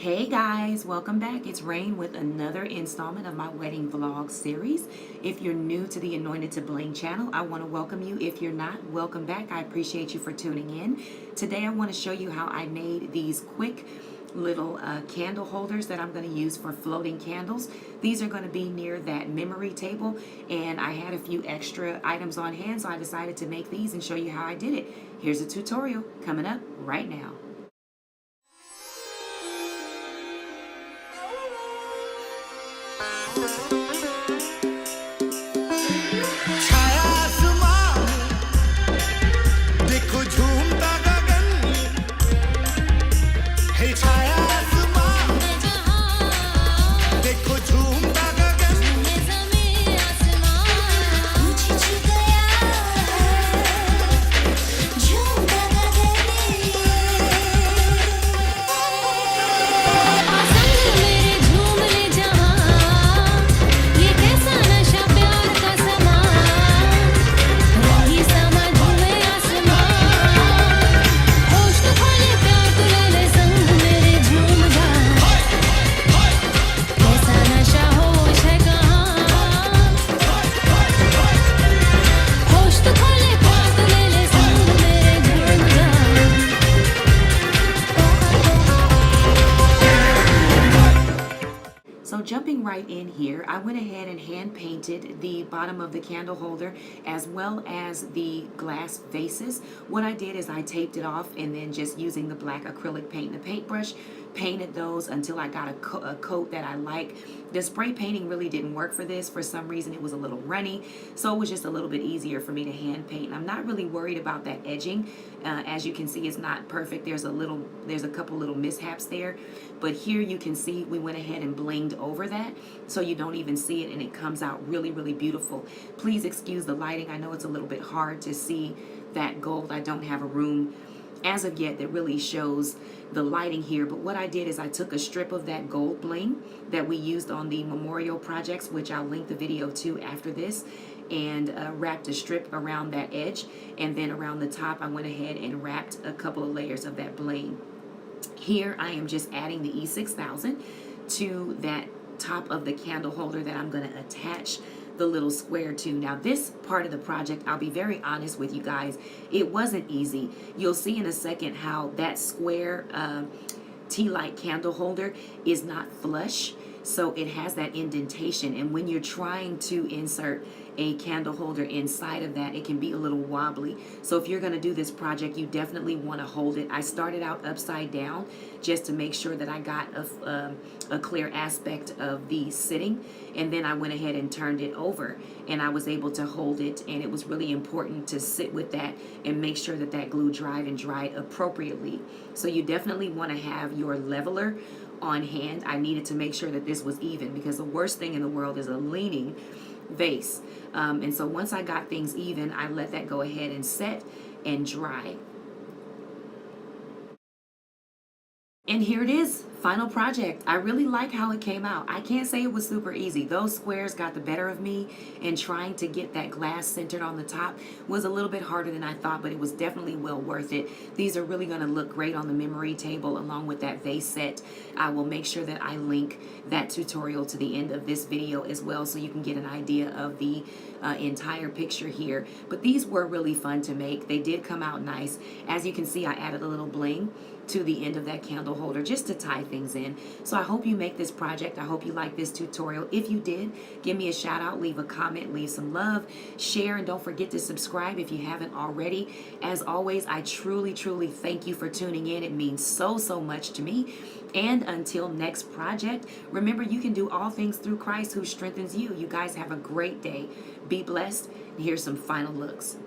Hey guys, welcome back. It's Rein with another installment of my wedding vlog series. If you're new to the Anointed to Bling channel, I want to welcome you. If you're not, welcome back. I appreciate you for tuning in. Today I want to show you how I made these quick little candle holders that I'm going to use for floating candles. These are going to be near that memory table, and I had a few extra items on hand, so I decided to make these and show you how I did it. Here's a tutorial coming up right now. So jumping right in here, I went ahead and hand painted the bottom of the candle holder as well as the glass vases. What I did is I taped it off and then just using the black acrylic paint and the paintbrush, painted those until I got a coat that I like. The spray painting really didn't work for this. For some reason it was a little runny, so it was just a little bit easier for me to hand paint. And I'm not really worried about that edging. As you can see, it's not perfect. There's a couple little mishaps there, but here you can see we went ahead and blinged over that so you don't even see it, and it comes out really, really beautiful. Please excuse the lighting. I know it's a little bit hard to see that gold. I don't have a room as of yet that really shows the lighting here, but what I did is I took a strip of that gold bling that we used on the memorial projects, which I'll link the video to after this, and wrapped a strip around that edge, and then around the top I went ahead and wrapped a couple of layers of that bling. Here I am just adding the E6000 to that top of the candle holder that I'm going to attach the little square to. Now this part of the project, I'll be very honest with you guys, it wasn't easy. You'll see in a second how that square tea light candle holder is not flush, so it has that indentation, and when you're trying to insert a candle holder inside of that, it can be a little wobbly. So if you're going to do this project, you definitely want to hold it. I started out upside down just to make sure that I got a clear aspect of the sitting, and then I went ahead and turned it over, and I was able to hold it, and it was really important to sit with that and make sure that that glue dried and dried appropriately. So you definitely want to have your leveler on hand. I needed to make sure that this was even, because the worst thing in the world is a leaning vase. And so once I got things even, I let that go ahead and set and dry. And here it is, final project. I really like how it came out. I can't say it was super easy. Those squares got the better of me, and trying to get that glass centered on the top was a little bit harder than I thought, but it was definitely well worth it. These are really going to look great on the memory table along with that vase set. I will make sure that I link that tutorial to the end of this video as well, so you can get an idea of the entire picture here. But these were really fun to make. They did come out nice. As you can see, I added a little bling to the end of that candle holder just to tie things in. So I hope you make this project. I hope you like this tutorial. If you did, give me a shout out, leave a comment, leave some love, share, and don't forget to subscribe if you haven't already. As always, I truly, truly thank you for tuning in. It means so, so much to me. And until next project, remember you can do all things through Christ who strengthens you. You guys have a great day. Be blessed. And here's some final looks.